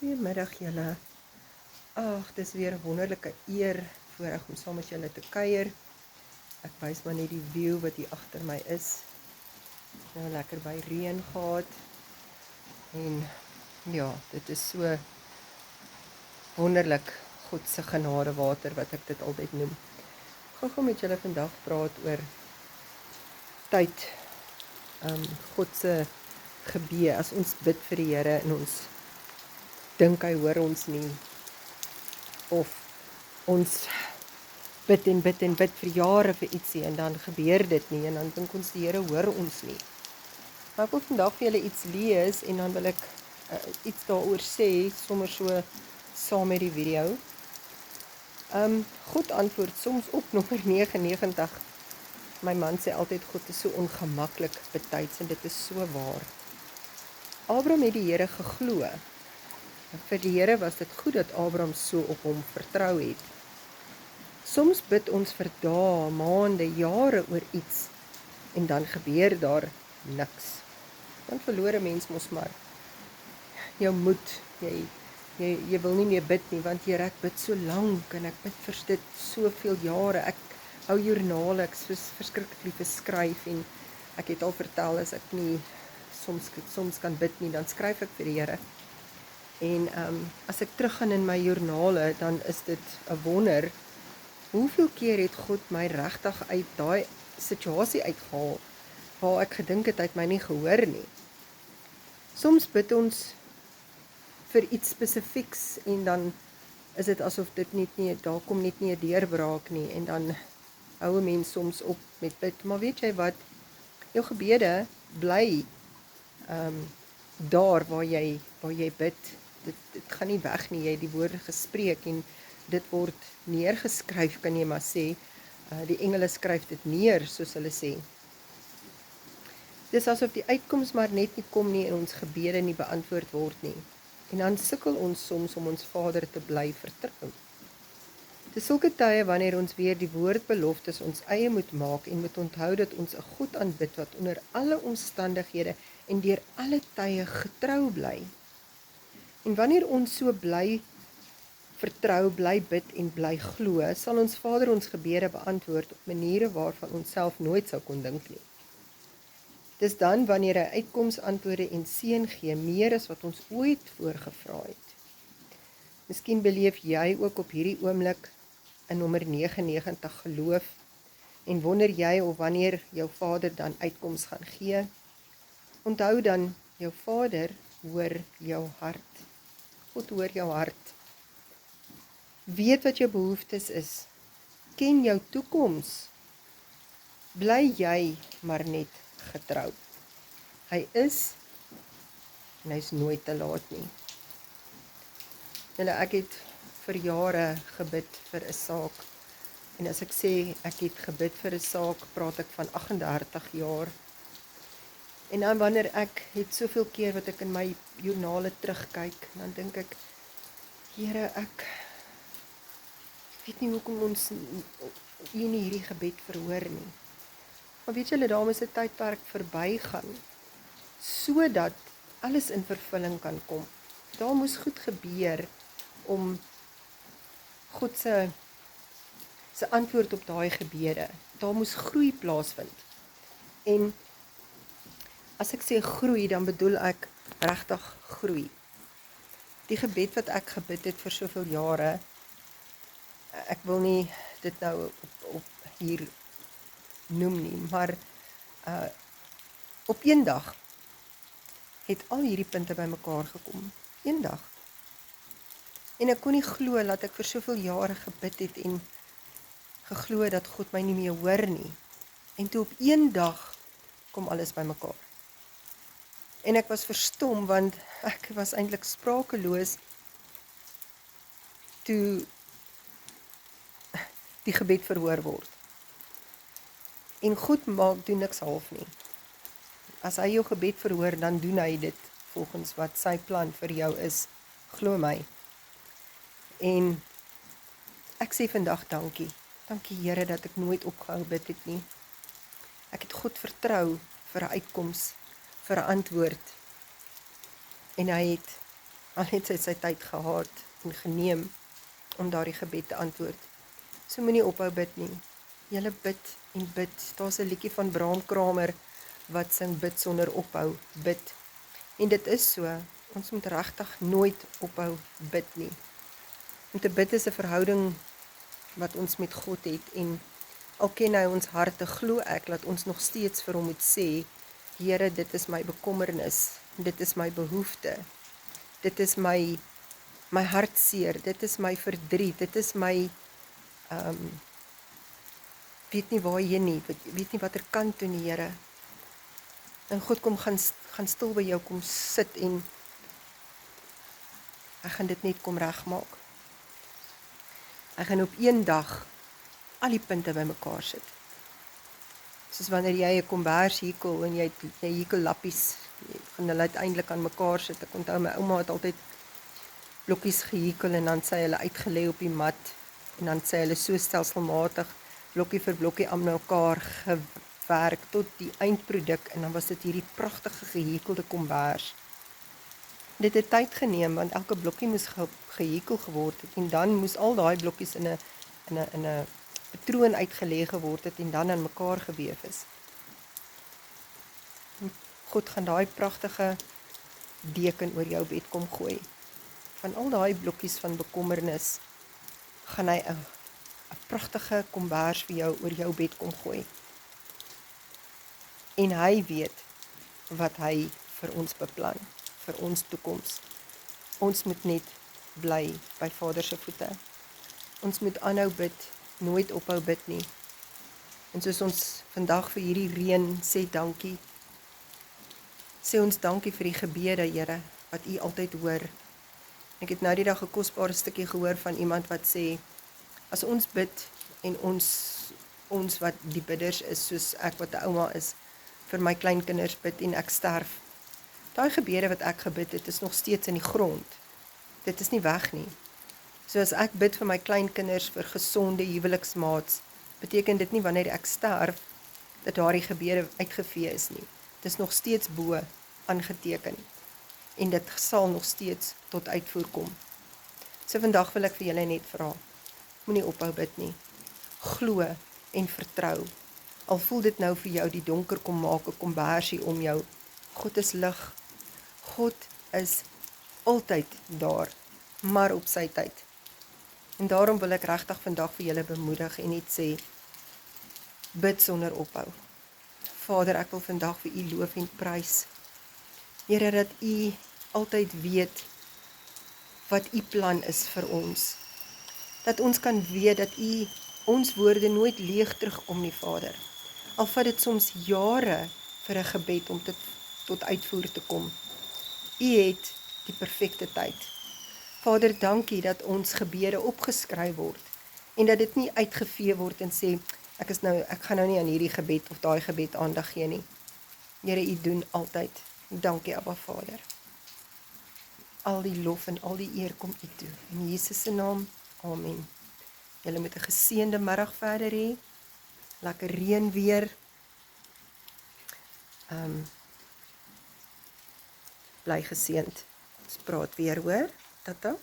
Goeiemiddag julle. Ag, dis weer 'n wonderlike eer voorreg om saam met julle te kuier. Ek wys maar net die view wat hier agter my is. Nou lekker by reën gehad. En ja, dit is so wonderlik God se genade water wat ek dit altyd noem. Ek gaan met julle vandag praat oor tyd. God se gebed as ons bid vir die Here en ons dink hy hoor ons nie, of ons bid en bid en bid vir jare vir ietsie en dan gebeur dit nie en dan dink ons die Here hoor ons nie. Maar ek wil vandag vir julle iets lees en dan wil ek iets daaroor sê, sommer so saam met die video. God antwoord soms op nommer 99. My man sê altyd God is so ongemaklik betyds en dit is so waar. Abraham het die Here geglo. Vir die Here was dit goed dat Abraham so op hom vertrou het. Soms bid ons vir dae, maande, jare oor iets en dan gebeur daar niks. Dan verloor 'n mens mos maar jou moed. Jy wil nie meer bid nie, want Here, ek bid so lank en ek bid vir dit soveel jare. Ek hou joernale, ek is verskriklik lief vir skryf en ek het al vertel as ek nie soms kan bid nie, dan skryf ek vir die Here. En as ek teruggaan in my joernale, dan is dit 'n wonder hoeveel keer het God my regtig uit daai situasie uitgehaal waar ek gedink het hy het my nie gehoor nie. Soms bid ons vir iets spesifieks en dan is dit asof dit net nie, daar kom net nie 'n deurbraak nie en dan hou 'n mens soms op met bid. Maar weet jy wat? Jou gebede bly daar waar jy bid. Dit gaan nie weg nie. Jy het die woorde gespreek en dit word neergeskryf, kan jy maar sê. Die engele skryf dit neer, soos hulle sê. Dis asof die uitkoms maar net nie kom nie en ons gebede nie beantwoord word nie. En dan sukkel ons soms om ons Vader te bly vertrou. Dis sulke tye wanneer ons weer die woordbeloftes ons eie moet maak en moet onthou dat ons 'n God aanbid wat onder alle omstandighede en deur alle tye getrou bly. En wanneer ons so bly vertrou, bly bid en bly glo, sal ons Vader ons gebede beantwoord op maniere waarvan ons self nooit sou kon dink nie. Dis dan wanneer hy uitkomsantwoorde en seën gee, meer as wat ons ooit voorgevra het. Miskien beleef jy ook op hierdie oomblik in nommer 99 geloof en wonder jy of wanneer jou Vader dan uitkoms gaan gee. Onthou dan, jou Vader hoor jou hart. God hoor jou hart. Weet wat jou behoeftes is. Ken jou toekoms. Bly jy maar net getrou. Hy is en hy is nooit te laat nie. Ek het vir jare gebid vir 'n saak. En as ek sê ek het gebid vir 'n saak, praat ek van 38 jaar. En dan wanneer ek het soveel keer wat ek in my joernale terugkyk, dan dink ek, Here, ek weet nie hoekom ons nie hierdie gebed verhoor nie. Maar weet julle, daar moet 'n tydperk verbygaan, sodat alles in vervulling kan kom. Daar moes goed gebeur om God se antwoord op daai gebede. Daar moes groei plaasvind. En as ek sê groei, dan bedoel ek regtig groei. Die gebed wat ek gebid het vir soveel jare, ek wil nie dit nou op hier noem nie, maar op een dag het al hierdie punte bymekaar gekom. Een dag. En ek kon nie glo dat ek vir soveel jare gebid het en geglo dat God my nie meer hoor nie. En toe op een dag kom alles bymekaar. En ek was verstom want ek was eintlik sprakeloos toe die gebed verhoor word. En God doen niks half nie. As hy jou gebed verhoor, dan doen hy dit volgens wat sy plan vir jou is. Glo my. En ek sê vandag dankie. Dankie Here dat ek nooit opgehou bid het nie. Ek het God vertrou vir 'n uitkoms, vir 'n antwoord. En hy het al het sy tyd gehad en geneem om daardie gebed te antwoord. So moenie ophou bid nie. Julle bid en bid. Daar's 'n liedjie van Bram Kramer wat sing bid sonder ophou, bid. En dit is so, ons moet regtig nooit ophou bid nie. Om te bid is 'n verhouding wat ons met God het en al ken hy ons harte, glo ek dat ons nog steeds vir hom moet sê, Here, dit is my bekommernis, dit is my behoefte, dit is my hartseer, dit is my verdriet, dit is my weet nie waarheen nie, weet nie watter kant toe nie, Here. En God kom gaan stil by jou kom sit en hy gaan dit net kom regmaak. Hy gaan op een dag al die punte bymekaar sit. Soos wanneer jy 'n kombers hekel en jy hekel lappies, jy gaan hulle uiteindelik aan mekaar sit. Ek onthou my ouma het altyd blokkies gehekel en dan sy hulle uitgelê op die mat en dan sy hulle so stelselmatig blokkie vir blokkie aan mekaar gewerk tot die eindproduk en dan was dit hierdie pragtige gehekelde kombers. Dit het tyd geneem want elke blokkie moes gehekel geword het en dan moes al daai blokkies in 'n patroon uitgelê geword het en dan aan mekaar geweef is. God gaan daai pragtige deken oor jou bed kom gooi. Van al daai blokkies van bekommernis gaan hy 'n pragtige kombers vir jou oor jou bed kom gooi. En hy weet wat hy vir ons beplan, vir ons toekoms. Ons moet net bly by Vader se voete. Ons moet aanhou bid, nooit ophou bid nie. En soos ons vandag vir hierdie reën sê dankie. Sê ons dankie vir die gebede, Here, wat U altyd hoor. Ek het nou die dag 'n kosbare stukkie gehoor van iemand wat sê, as ons bid en ons wat die bidders is, soos ek wat 'n ouma is, vir my kleinkinders bid en ek sterf. Daai gebede wat ek gebid het, is nog steeds in die grond. Dit is nie weg nie. So as ek bid vir my kleinkinders, vir gesonde huweliksmaats, beteken dit nie wanneer ek sterf, dat daardie gebede uitgevee is nie. Dit is nog steeds bo aangeteken. En dit sal nog steeds tot uitvoer kom. So vandag wil ek vir julle net vra, moenie ophou bid nie. Glo en vertrou. Al voel dit nou vir jou die donker kom maak, 'n kombersie om jou. God is lig. God is altyd daar, maar op sy tyd. En daarom wil ek regtig vandag vir julle bemoedig en net sê, bid sonder ophou. Vader, ek wil vandag vir U loof en prys. Here, dat U altyd weet wat U plan is vir ons. Dat ons kan weet dat U ons woorde nooit leeg terugkom nie, Vader. Al vat dit soms jare vir 'n gebed om tot uitvoer te kom. U het die perfekte tyd. Vader, dankie dat ons gebede opgeskryf word en dat dit nie uitgevee word en sê, ek gaan nou nie aan hierdie gebed of daai gebed aandag gee nie. Here, U doen altyd. Dankie, Abba Vader. Al die lof en al die eer kom U toe. In Jesus se naam, amen. Julle moet 'n geseënde middag verder hê. Lekker reën weer. Bly geseënd. Ons praat weer, hoor. Tata.